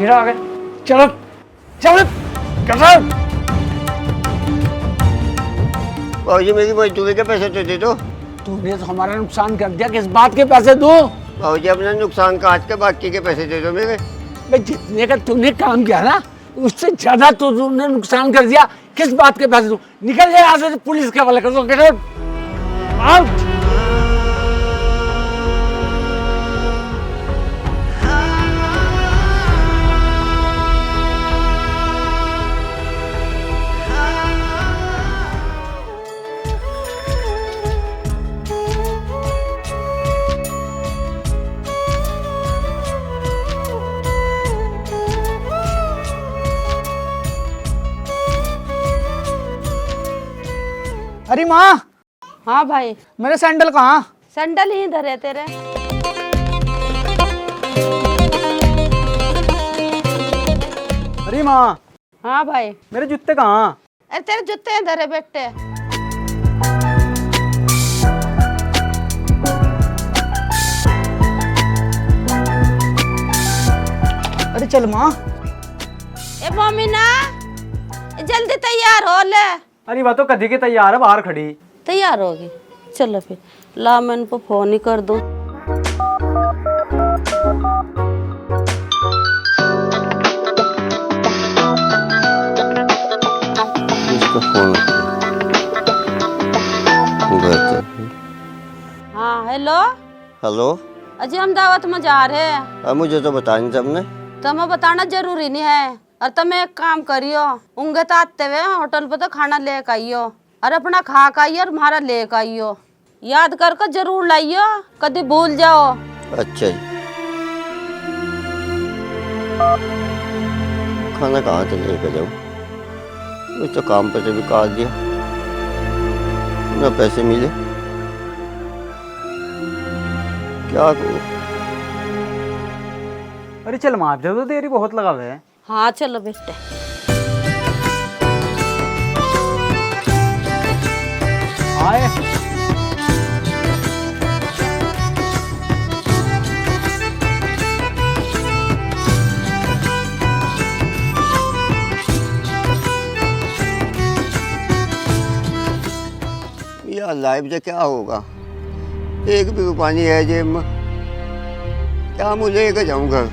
फिर आ गए। चलो चलो भाजी मेरी मजदूरी के पैसे तो दे दो। तूने तो हमारा नुकसान कर दिया, किस बात के पैसे दूं? भाजी अपना नुकसान काट के बाकी के पैसे दे दो मेरे। भाई जितने का तूने काम किया ना उससे ज्यादा तो तूने नुकसान कर दिया, किस बात के पैसे दूं? निकल जाए यहाँ से, पुलिस के हवाले कर दो। Get out. अरे माँ, हाँ भाई, मेरे सैंडल कहाँ? सैंडल ही इधर है तेरे। अरे माँ, हाँ भाई, मेरे जूते कहाँ? अरे तेरे जूते इधर है बेटे। अरे चल माँ। ए मोमिना, जल्दी तैयार हो ले। अरे वह तो कभी के तैयार है, बाहर खड़ी। तैयार होगी, चलो फिर ला मैं इनको फोन ही कर दूं। इसका फोन हाँ हेलो। हेलो। अजय हम दावत में जा रहे हैं। अब मुझे तो बता नहीं सबने। तुम्हें बताना जरूरी नहीं है। और तुम एक काम करियो, उंगे तो आते हुए होटल पे तो खाना लेकर आइयो और अपना खा कर आइयो और हमारा लेकर आइयो। याद कर जरूर लाइयो, कभी भूल जाओ। अच्छा जी। खाना कहाँ से लेकर जाऊँ? मैं तो काम पे से भी काट दिया, ना पैसे मिले, क्या करूँ? अरे चल माँ, अब तो देरी बहुत लगा हुआ है। हाँ चलो बेटे। आए। यार लाइफ से क्या होगा? एक भी पानी है जेब में, क्या मुझे लेकर जाऊँ घर?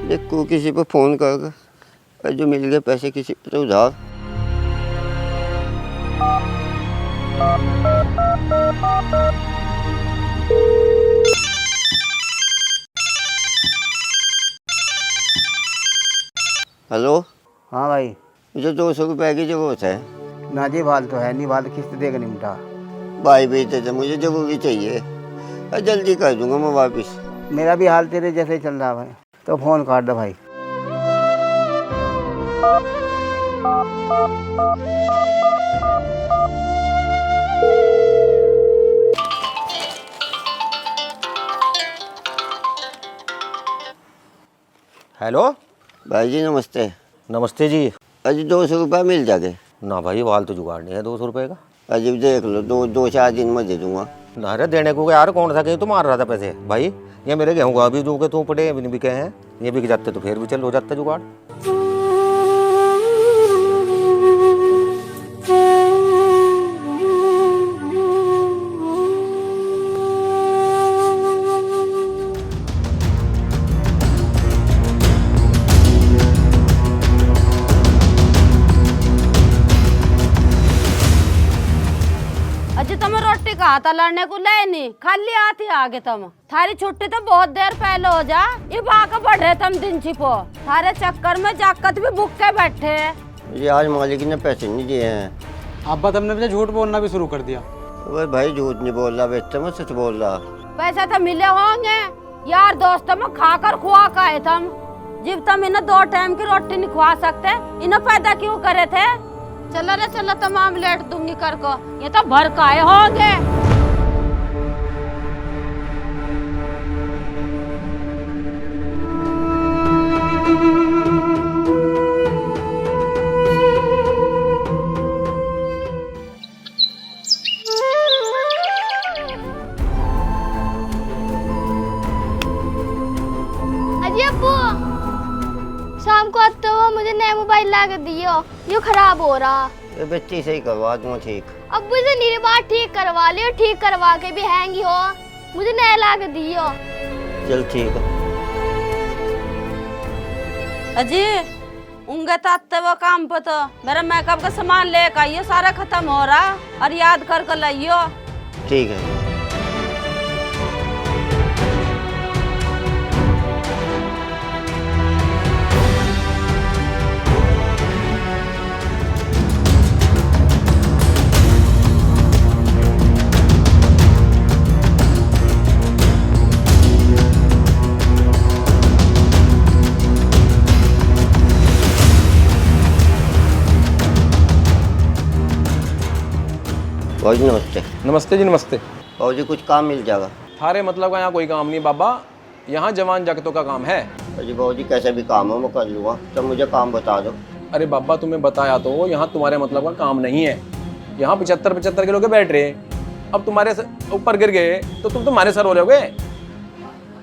देखो किसी पे फोन कर, जो मिल गए पैसे किसी पे तो उधार। हेलो। हाँ भाई। मुझे 200 रुपये की जरूरत है। ना जी, बाल तो है नहीं, बाल किस्त देगा निपटा। भाई बेटे थे, मुझे जरूरी चाहिए, जल्दी कर दूंगा मैं वापस। मेरा भी हाल तेरे जैसे ही चल रहा भाई, तो फोन काट दो भाई। हेलो भाई जी नमस्ते। नमस्ते जी। अजी 200 रुपये मिल जाके? ना भाई, वाल तो जुगाड़ नहीं है 200 रुपये का। अजी देख लो, दो चार दिन में दे दूंगा। ना अरे देने को यार, कौन सा कहीं तो मार रहा था पैसे भाई। ये मेरे गेहूँ का अभी जो के तू पड़े अभी नहीं बिके हैं, ये बिक जाते तो फिर भी चल हो जाता जुगाड़। अजय तुम्हें रोटी कहा था लड़ने को, ले नहीं खाली आती आगे। तुम थारी छुट्टी तो बहुत देर पहले हो जा, ये भाग बढ़ रहे तुम दिन छिपो। थारे चक्कर में जाकत भी भूख के बैठे। ये आज मालिक ने पैसे नहीं दिए हैं। अब्बा तुमने मुझे झूठ बोलना भी शुरू कर दिया। अरे भाई झूठ नहीं बोल रहा बेटा, मैं सच बोल रहा। पैसा तो मिले होंगे यार, दोस्तों में खाकर खुआ का है तुम। जब तुम इन्हें 2 टाइम की रोटी नहीं खुआ सकते, इन्हें पैदा क्यों करे थे? चलो रे चलो, तमाम लेट दूंगी कर को, ये तो भर का आए होंगे। नया मोबाइल ला के दियो, यो खराब हो रहा। ये बच्ची से ही करवा दूँ ठीक। अब्बू से मेरी बात ठीक करवा लियो, ठीक करवा के भी हैंगी हो, मुझे नया ला के दियो। चल ठीक है। अजी उंगे ताते वो काम पर तो मेरा मेकअप का सामान लेकर आइयो, सारा खत्म हो रहा और याद कर कर लाइयो। ठीक है। भाजी नमस्ते। नमस्ते जी नमस्ते। भाजी कुछ काम मिल जाएगा? थारे मतलब का यहाँ कोई काम नहीं बाबा, यहाँ जवान जगतों का काम है। जी भाजी कैसे भी काम हो मैं कर लूँगा, तो मुझे काम बता दो। अरे बाबा तुम्हें बताया तो यहाँ तुम्हारे मतलब का काम नहीं है। यहाँ 75 किलो के बैठ रहे, अब तुम्हारे ऊपर गिर गए तो तुम तुम्हारे सर हो जाओगे।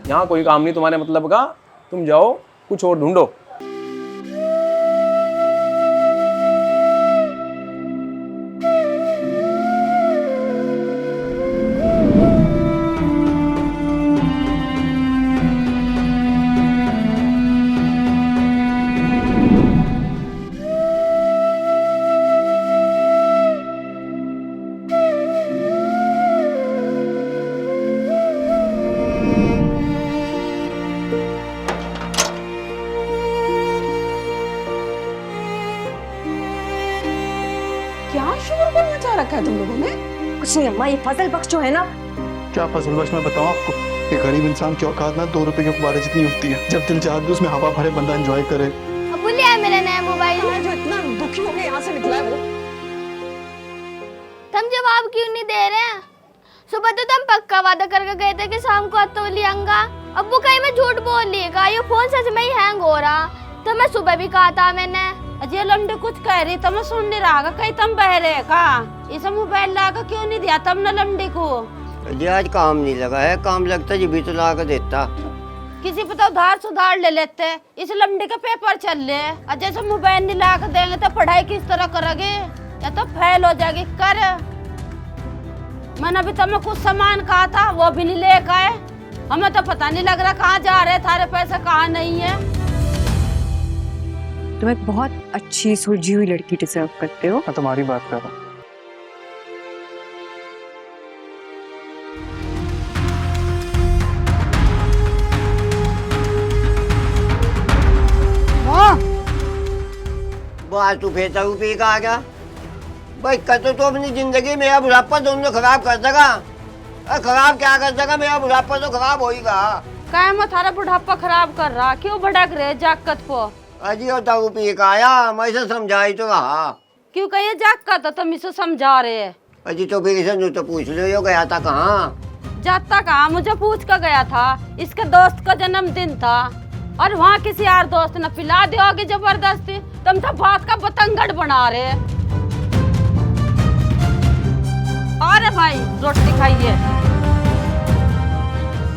यहाँ कोई काम नहीं तुम्हारे मतलब का, तुम जाओ कुछ और ढूंढो। क्या शोरगुल मचा रखा है तुम लोगों ने? कुछ नहीं अम्मा, ये फजल बख्श जो है ना। क्या फजल बख्श मैं बताऊं आपको, एक गरीब इंसान की औकात ना 2 रुपए के गुब्बारे जितनी होती है। जब दिल चाहती है उसमें हवा भरे बंदा एंजॉय करे। अब्बू ले आया मेरा नया मोबाइल। जो इतना दुखी हो गया यहाँ से निकला है वो। तुम जवाब क्यों नहीं दे रहे हैं? सुबह तो तुम पक्का वादा करके गए थे कि शाम को तो लियांगा। अब्बू कहीं मैं झूठ बोल लिएगा, ये फोन सच में ही हैंग हो रहा। तो मैं सुबह भी कहा था मैंने। अजय लमडे कुछ कह रही तो मैं सुन नहीं रहा, कहीं तुम बहरे का इसे मोबाइल ला कर क्यों नहीं दिया तुमने लमडे को? जी आज काम नहीं लगा है, काम लगता जी भी तो ला कर देता। किसी पे तो उधार सुधार ले लेते, इस लमडे का पेपर चल रहे और जैसे मोबाइल नहीं ला कर देंगे तो पढ़ाई किस तरह करोगे, या तो फेल हो जाएगी। कर मैंने अभी तुम्हें कुछ सामान कहा था वो भी नहीं लेकर आए, हमें तो पता नहीं लग रहा कहाँ जा रहे, थारे पैसे कहाँ नहीं है। तुम एक बहुत अच्छी सुलझी हुई लड़की डिजर्व करते हो। मैं तुम्हारी बात कर रहा हूँ। बात तू फेता पी का आ गया भाई, कल तो अपनी जिंदगी मेरा बुढ़ापा दोनों खराब कर देगा। खराब क्या कर देगा, मेरा बुढ़ापा तो खराब होगा। काय मैं थारा बुढ़ापा खराब कर रहा, क्यों भड़क रहे जाकत को? अजी और दारू पी का आया, मैं इसे समझाई तो रहा। क्यों कहिए जाकत, तुम इसे समझा रहे है? अजी तो फिर इसे तो पूछ लो, यो गया था कहाँ? जाता कहाँ, मुझे पूछ कर गया था। इसके दोस्त का जन्मदिन था और वहाँ किसी यार दोस्त ने पिला दिया होगी जबरदस्ती। तुम तो बात का बतंगड़ बना रहे। अरे भाई रोटी खाइए।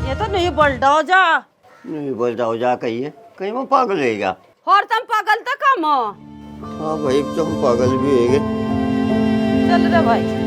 ये तो नहीं बोलता हो जा, नहीं बोलता हो जा, कहिए कहीं वो पागल है क्या? और तुम पागल तो कम हो। हाँ भाई तो हम पागल भी है। चल रे भाई।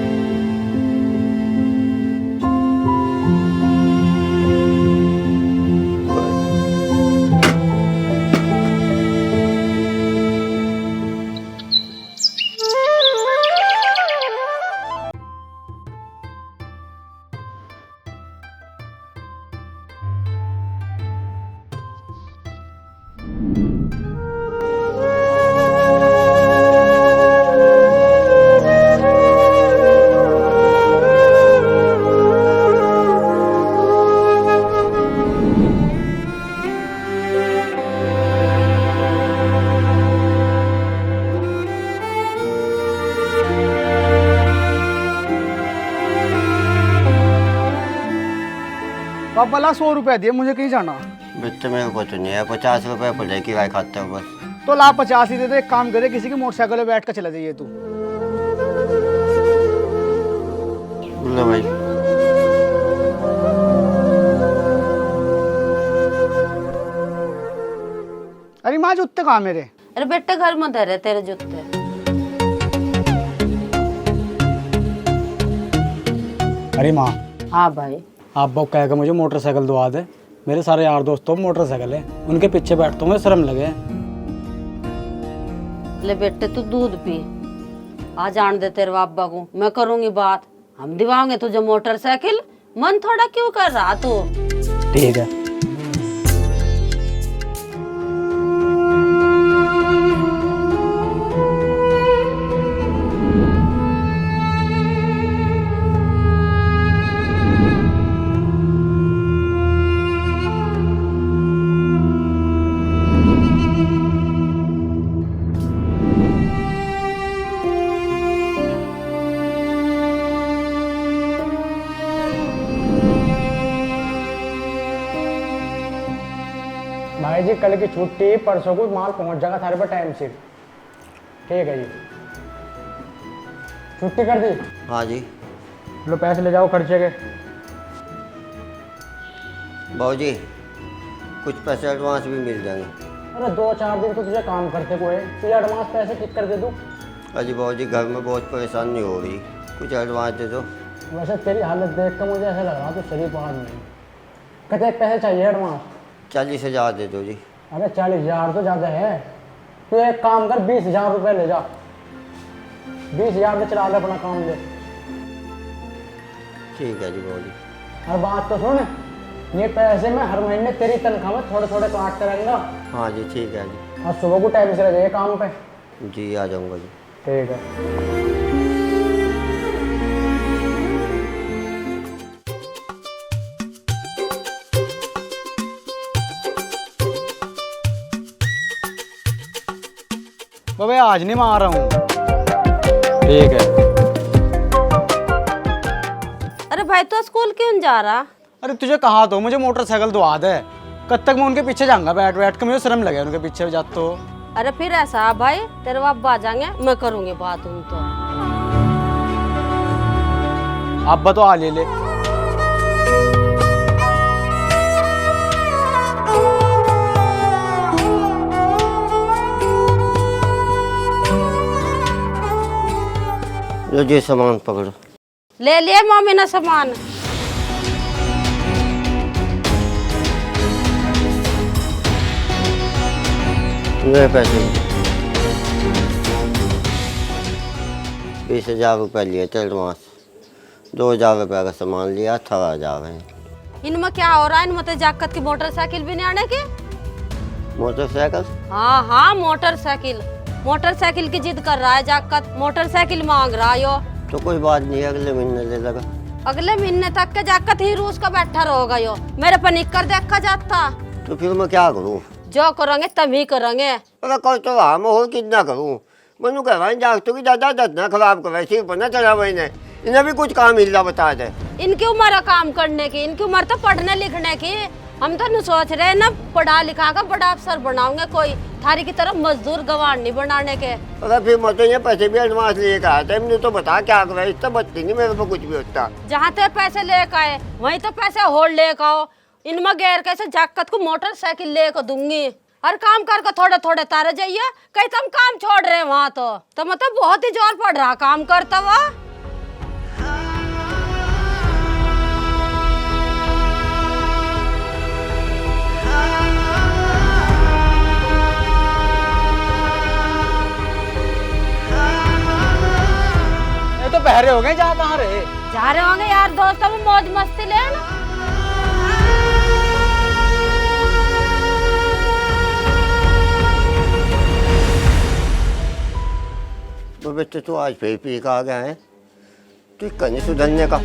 पापा ला 100 रुपया दिए, मुझे कहीं जाना। बच्चे मेरे को तो नहीं है, 50 रुपए पड़े किराए खाते हो बस। तो ला 50 ही दे दे। एक काम करे, किसी की मोटरसाइकिल पे बैठ कर चला जाइए तू। लो भाई। अरे माँ जो उत्ते कहाँ मेरे? अरे बेटे घर में धरे तेरे जूते। अरे माँ, हाँ भाई। आप बाप कहेगा मुझे मोटरसाइकिल दवा दे। मेरे सारे यार दोस्तों मोटरसाइकिल है, उनके पीछे बैठता हूँ, शर्म लगे। ले बेटे तू दूध पी, आ जान दे तेरे बाबा को, मैं करूंगी बात, हम दिवाओगे तुझे मोटरसाइकिल। मन थोड़ा क्यों कर रहा तू? ठीक है। भाई जी कल की छुट्टी, परसों को माल पहुंच जाएगा थारे पर टाइम से। ठीक है जी, छुट्टी कर दी। हाँ जी। लो पैसे ले जाओ खर्चे के। बाबूजी कुछ पैसे एडवांस भी मिल जाएंगे। अरे 2-4 दिन तो तुझे काम करते हुए, तुझे एडवांस पैसे किक कर दे दूँ? अजी बाबूजी घर में बहुत परेशानी हो रही, कुछ एडवांस दे दो। वैसे तेरी हालत देख कर मुझे ऐसा लग रहा तो शरीफ आदमी नहीं। कितने पैसे चाहिए एडवांस? 40,000 दे दो जी। अरे 40,000 तो ज़्यादा है, तू एक काम कर 20,000 रुपये ले जा। 20,000 में चला ले अपना काम ले। ठीक है जी बाबूजी। हर बात तो सुन, ये पैसे मैं हर महीने तेरी तनख्वाह में थोड़े थोड़े काटते रहेंगे। हाँ जी ठीक है जी। आज सुबह को टाइम से रह जाइए काम पे। जी आ जाऊँगा जी। ठीक है। बाबा आज नहीं मार रहा हूँ। ठीक है। अरे भाई तो स्कूल क्यों जा रहा? अरे तुझे कहा तो मुझे मोटरसाइकिल दवा दे, कब तक मैं उनके पीछे जाऊंगा बैठ बैठ के, मुझे शर्म लगे उनके पीछे जाते तो। अरे फिर ऐसा भाई, तेरे बाप आ जाएंगे, मैं करूंगी बात उन तो। अब्बा तो आ ले ले। लो जी सामान पकड़ो। ले लिए मम्मी ने सामान। ये पैसे 20,000 रुपये लिए थे एडवांस, 2,000 रुपये का सामान लिया, 18,000 है। इनमें क्या हो रहा है? इनमें तो जाकत की मोटरसाइकिल भी नहीं आने की। मोटरसाइकिल? हाँ हाँ मोटरसाइकिल, मोटरसाइकिल की जिद कर रहा है जाकत, मोटरसाइकिल मांग रहा है यो। तो कोई बात नहीं, अगले महीने ले लगा। अगले महीने तक के जाकत ही रूस का बैठा रहोगा यो, मेरे पर निकर देखा जाता। तो फिर मैं क्या करूँ? जो करेंगे तब ही करेंगे। अरे कल तो रहा मैं और कितना करूँ, मनु कह रहा जागतों की दादा दतना खराब कर रहा है, सिर पर न चढ़ा हुआ इन्हें, इन्हें भी कुछ काम मिल रहा बता दे। इनकी उम्र है काम करने की, इनकी उम्र तो पढ़ने लिखने की। हम तो नहीं सोच रहे ना पढ़ा लिखा कर बड़ा अफसर बनाऊंगे, कोई थारी की तरफ मजदूर गवार नहीं बनाने के। अरे फिर मैं तो ये पैसे भी एडवांस लेकर आया था, इन्हें तो बता क्या कर रहा है, इतना बचती नहीं मेरे को कुछ भी होता। जहाँ ते पैसे लेकर आए वहीं तो पैसे होल्ड लेकर आओ। इनमें गैर कैसे जाकत को मोटरसाइकिल लेकर दूंगी, हर काम कर थोड़े थोड़े तारे जाइए, कहीं तुम काम छोड़ रहे वहाँ तो मतलब बहुत ही जोर पड़ रहा काम करता हुआ। ये तो पहरे हो गए, जा कहाँ रहे? जा रहे होंगे यार दोस्तों में मौज मस्ती लेना। तो बेटे तू आज फिर पी का आ गया है, तू कहीं सुधरने का।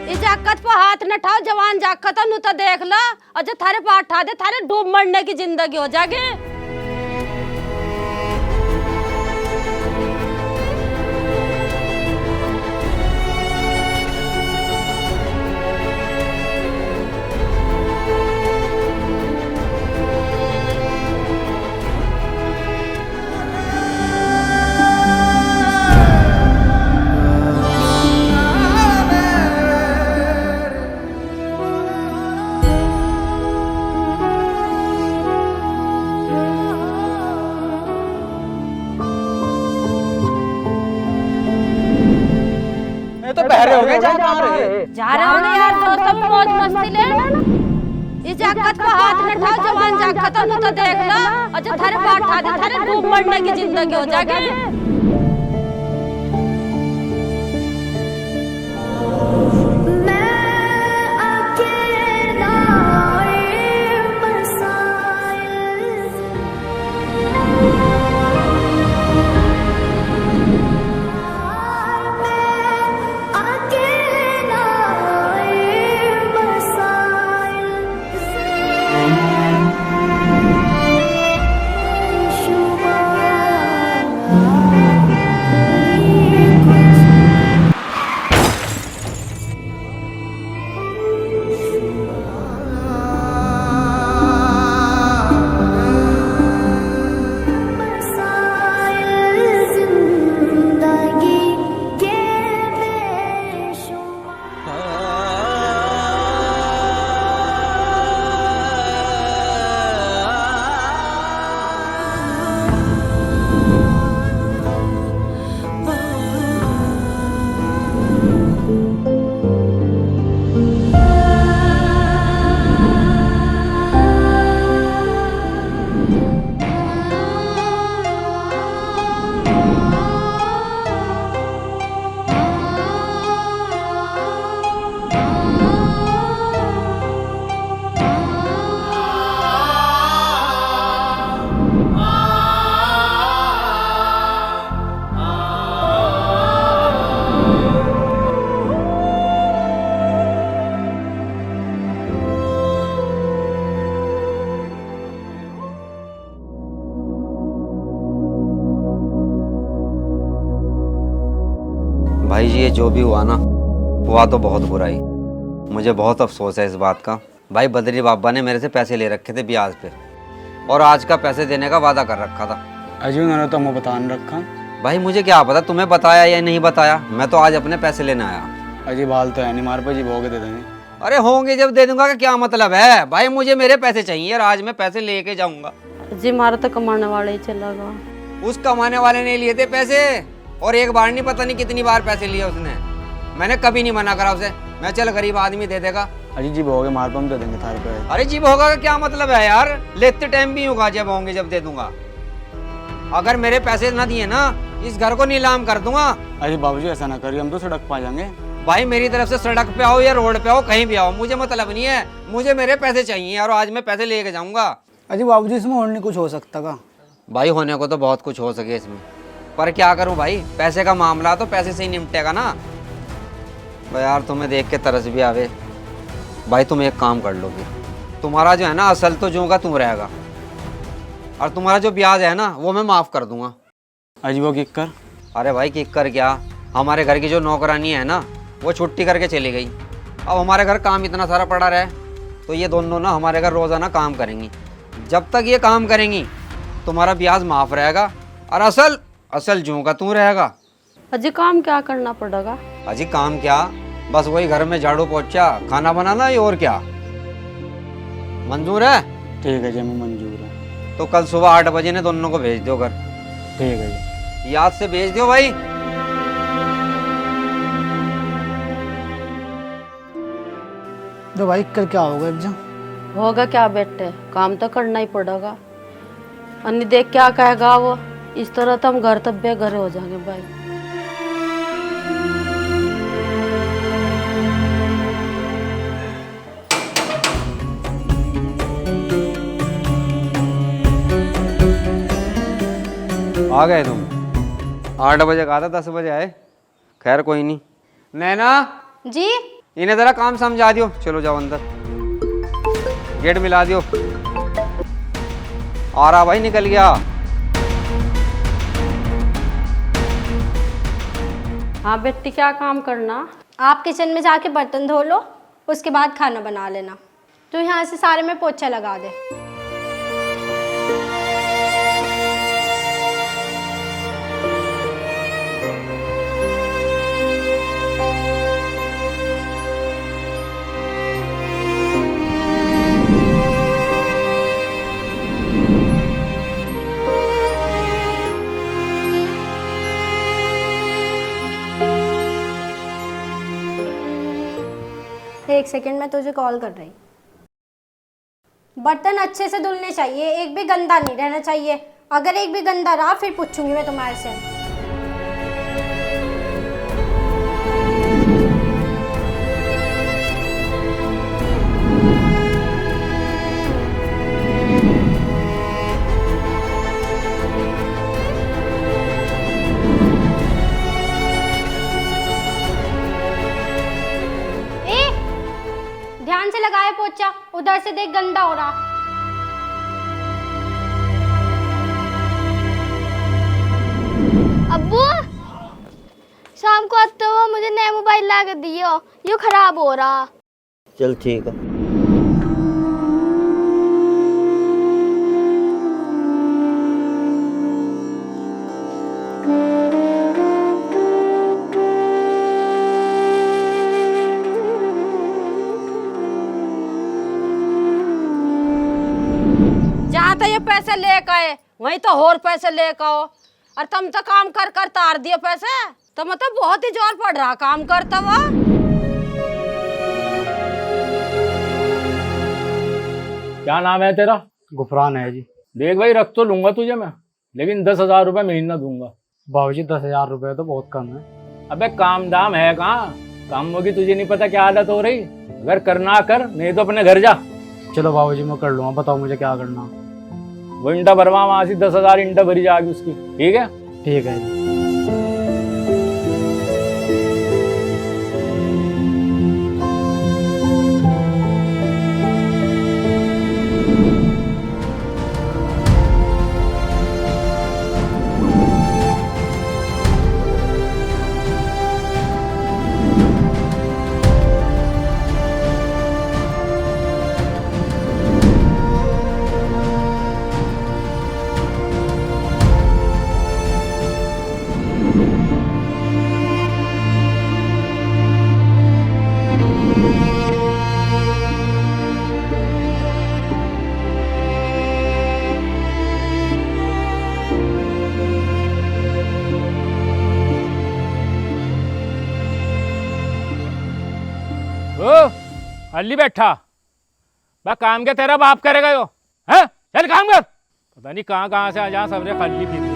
इस जाकत पर हाथ न उठाओ, जवान जाकत नु तो देख ला, और जो थारे पर उठा दे थारे डूब मरने की जिंदगी हो जाएगी। बहरे हो गए, जा कहाँ रहे? जा रहे हो ना यार दोस्तों में मौज मस्ती ले। इस जाकत को हाथ में उठाओ, जवान जाकत हो तो देख लो, और जो थारे पाठ उठा दे थारे डूब मरने की जिंदगी हो जाएगी। भाई जी ये जो भी हुआ ना, हुआ तो बहुत बुरा ही। मुझे बहुत अफसोस है इस बात का। भाई बद्री बाबा ने मेरे से पैसे ले रखे थे ब्याज पे, और आज का पैसे देने का वादा कर रखा था। अजी उन्होंने तो हमें बता नहीं रखा। भाई मुझे क्या पता तुम्हें बताया या नहीं बताया, मैं तो आज अपने पैसे लेने आया। अजी बाल तो है नहीं मार पे, जी भोगे दे देंगे। अरे होंगे जब दे दूंगा, का क्या मतलब है। भाई मुझे मेरे पैसे चाहिए और आज मैं पैसे लेके जाऊंगा। जी मारा तो कमाने वाला ही चला गया। उस कमाने वाले ने लिए थे पैसे, और एक बार नहीं पता नहीं कितनी बार पैसे लिए उसने। मैंने कभी नहीं मना करा उसे, मैं चल गरीब आदमी दे देगा। अजी जी भोगे मार पे हम दे देंगे थारे पे। अरे जीप होगा का क्या मतलब है यार, लेते टाइम भी होगा, जब होंगे जब दे दूंगा। अगर मेरे पैसे ना दिए ना, इस घर को नीलाम कर दूंगा। अजी बाबूजी ऐसा ना करिए, हम तो सड़क पा जाएंगे। भाई मेरी तरफ से सड़क पे आओ या रोड पे आओ, कहीं भी आओ, मुझे मतलब नहीं है। मुझे मेरे पैसे चाहिए और आज मैं पैसे लेके जाऊंगा। अजी बाबूजी इसमें और नहीं कुछ हो सकता का? भाई होने को तो बहुत कुछ हो सके इसमें, पर क्या करूं भाई, पैसे का मामला तो पैसे से ही निपटेगा ना। भाई यार तुम्हें देख के तरस भी आवे। भाई तुम एक काम कर लो, फिर तुम्हारा जो है ना असल तो जो का तुम रहेगा, और तुम्हारा जो ब्याज है ना वो मैं माफ़ कर दूंगा। अजी वो किक कर। अरे भाई किक कर क्या, हमारे घर की जो नौकरानी है ना वो छुट्टी करके चली गई। अब हमारे घर काम इतना सारा पड़ा रहे, तो ये दोनों ना हमारे घर रोज़ाना काम करेंगी। जब तक ये काम करेंगी तुम्हारा ब्याज माफ़ रहेगा, और असल जूं का तू रहेगा। अजी काम क्या करना पड़ेगा? अजी काम क्या, बस वही घर में झाड़ू पोछा खाना बनाना ही, और क्या। मंजूर है? ठीक है जी मैं मंजूर है। तो कल सुबह 8 बजे ने दोनों को भेज दो घर। ठीक है जी, याद से भेज दो भाई। तो भाई कल क्या होगा एग्जाम? होगा क्या बेटे, काम तो करना ही पड़ेगा। अन्नी देख क्या कहेगा वो, इस तरह तो हम घर तब बेघर हो जाएंगे भाई। आ गए तुम? 8 बजे कहा था, 10 बजे आए। खैर कोई नहीं। नैना जी इन्हें जरा काम समझा दियो, चलो जाओ अंदर, गेट मिला दियो। आ रहा भाई, निकल गया। हाँ बेटी क्या काम करना? आप किचन में जाके बर्तन धो लो, उसके बाद खाना बना लेना। तो यहाँ से सारे में पोछा लगा दे। 1 सेकंड में तुझे कॉल कर रही। बर्तन अच्छे से धुलने चाहिए, एक भी गंदा नहीं रहना चाहिए। अगर एक भी गंदा रहा फिर पूछूंगी मैं तुम्हारे से। ध्यान से लगाए पोछा, उधर से देख गंदा हो रहा। अब्बू शाम को आते हो मुझे नया मोबाइल ला के दियो, ये खराब हो रहा। चल ठीक है। जहाँ तो ये पैसे लेके आए वहीं तो और पैसे लेके आओ। और तुम तो काम कर कर तार दिए पैसे, तो मतलब बहुत ही जोर पड़ रहा काम करता हुआ। क्या नाम है तेरा? गुफरान है जी। देख भाई, रख तो लूंगा तुझे मैं, लेकिन 10,000 रुपये महीना दूंगा। बाबूजी 10,000 रुपये तो बहुत कम है। अबे काम दाम है कहाँ, कामों की तुझे नहीं पता क्या आदत हो रही। अगर करना कर, नहीं तो अपने घर जा। चलो बाबूजी मैं कर लूँगा, बताओ मुझे क्या करना। वो इंटा भरवा, वहाँ से 10,000 इंटा भरी जाएगी उसकी। ठीक है? ठीक है जी। हल्ली बैठा बा, काम क्या तेरा बाप करेगा यो है? चल काम कर। पता नहीं कहाँ कहाँ से आ जा सबने खल्ली पी ली।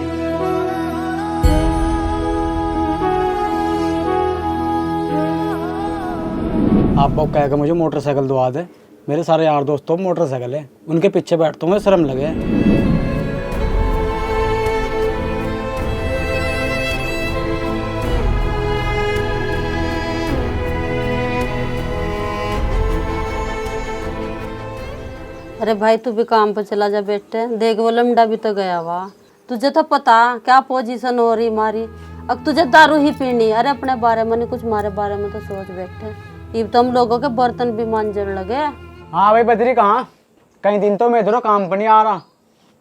आप बाप कहेगा मुझे मोटरसाइकिल दवा दे। मेरे सारे यार दोस्तों मोटरसाइकिल है, उनके पीछे बैठता हूँ, शर्म लगे। अरे भाई तू भी काम पे चला जा बेटे, देख वो लमडा भी तो गया हुआ। तुझे तो पता क्या पोजीशन हो रही हमारी, अब तुझे दारू ही पीनी। अरे अपने बारे में नहीं, कुछ हमारे बारे में तो सोच बैठे। ये तो हम लोगों के बर्तन भी मांजने लगे। हाँ भाई बदरी कहाँ, कई दिन तो मैं इधर काम पर नहीं आ रहा।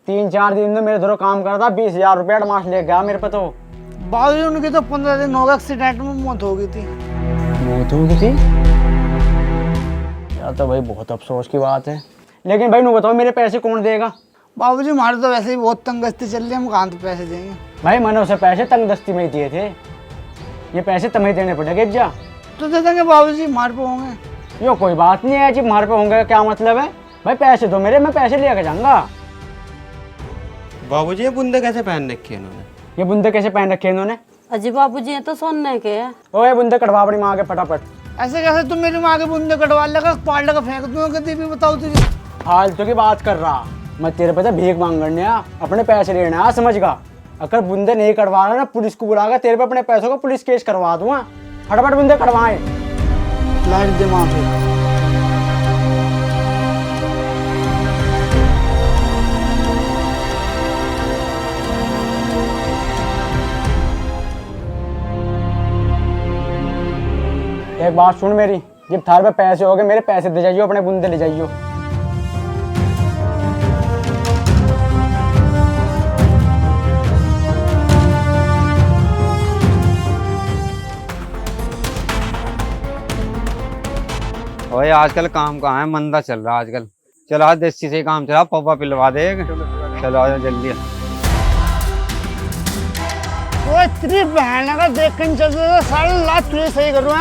3-4 दिन तो मेरे इधर काम कर रहा, 20,000 रुपये एडवांस ले गया मेरे पे। तो बाबूजी उनकी तो 15 दिन हो गए, एक्सीडेंट में मौत हो गई थी। मौत हो गई थी? यार तो भाई बहुत अफसोस की बात है। लेकिन भाई नू बताओ मेरे पैसे कौन देगा? बाबूजी हमारे तो वैसे ही बहुत तंगदस्ती चल रही है, हम कहाँ तो पैसे देंगे। भाई मैंने उसे पैसे तंगदस्ती में ही दिए थे, ये पैसे तुम्हें देने पड़ेंगे। जा तो दे देंगे बाबूजी, हमारे पे होंगे। यो कोई बात नहीं है जी, हमारे पे होंगे क्या मतलब है? भाई पैसे दो मेरे, मैं पैसे लेकर जाऊंगा। बाबूजी ये बुंदे कैसे पहन रखे इन्होंने? ये बुंदे कैसे पहन रखे इन्होंने? अजी बाबूजी ये तो सोने के है। ओए बुंदे कटवा अपनी माँ के फटाफट। ऐसे कैसे तुम मेरी माँ के बुंदे कटवा लेगा, पाल लगा फेंक दूंगा। कभी भी बताओ तुझे फालतू की बात कर रहा, मैं तेरे पे तो भीख मांगने आ, अपने पैसे लेने आ, समझ गा। अगर बुंदे नहीं कटवा रहा ना, पुलिस को बुलाकर तेरे पे अपने पैसों को पुलिस केस करवा दूंगा। फटाफट बुंदे कटवाए। लाइट दे वहाँ पे। एक बात सुन मेरी, जब थार पे पैसे हो गए मेरे पैसे दे जाइयो, अपने बुंदे ले जाइयो। ओए आजकल काम कहाँ है, मंदा चल रहा आजकल। चलो आज देसी से काम चला, पौवा पिलवा दे। चलो आ जाओ जल्दी। वो इतनी बहन का देख कर चल रहा, सारी लात तुझे सही करूँ।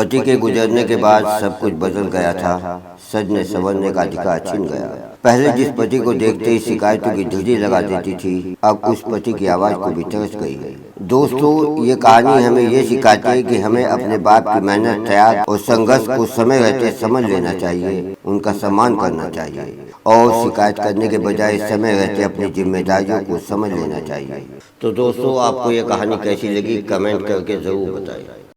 पति के गुजरने के बाद सब कुछ बदल गया था। सजने संवरने का अधिकार छिन गया। पहले जिस पति को देखते ही शिकायतों की धुरी लगा देती थी, अब उस पति की आवाज को भी तरस गई है। दोस्तों, ये कहानी हमें ये सिखाती है कि हमें अपने बाप की मेहनत, त्याग और संघर्ष को समय रहते समझ लेना चाहिए, उनका सम्मान करना चाहिए और शिकायत करने के बजाय समय रहते अपनी जिम्मेदारियों को समझ लेना चाहिए। तो दोस्तों, आपको ये कहानी कैसी लगी कमेंट करके जरूर बताएं।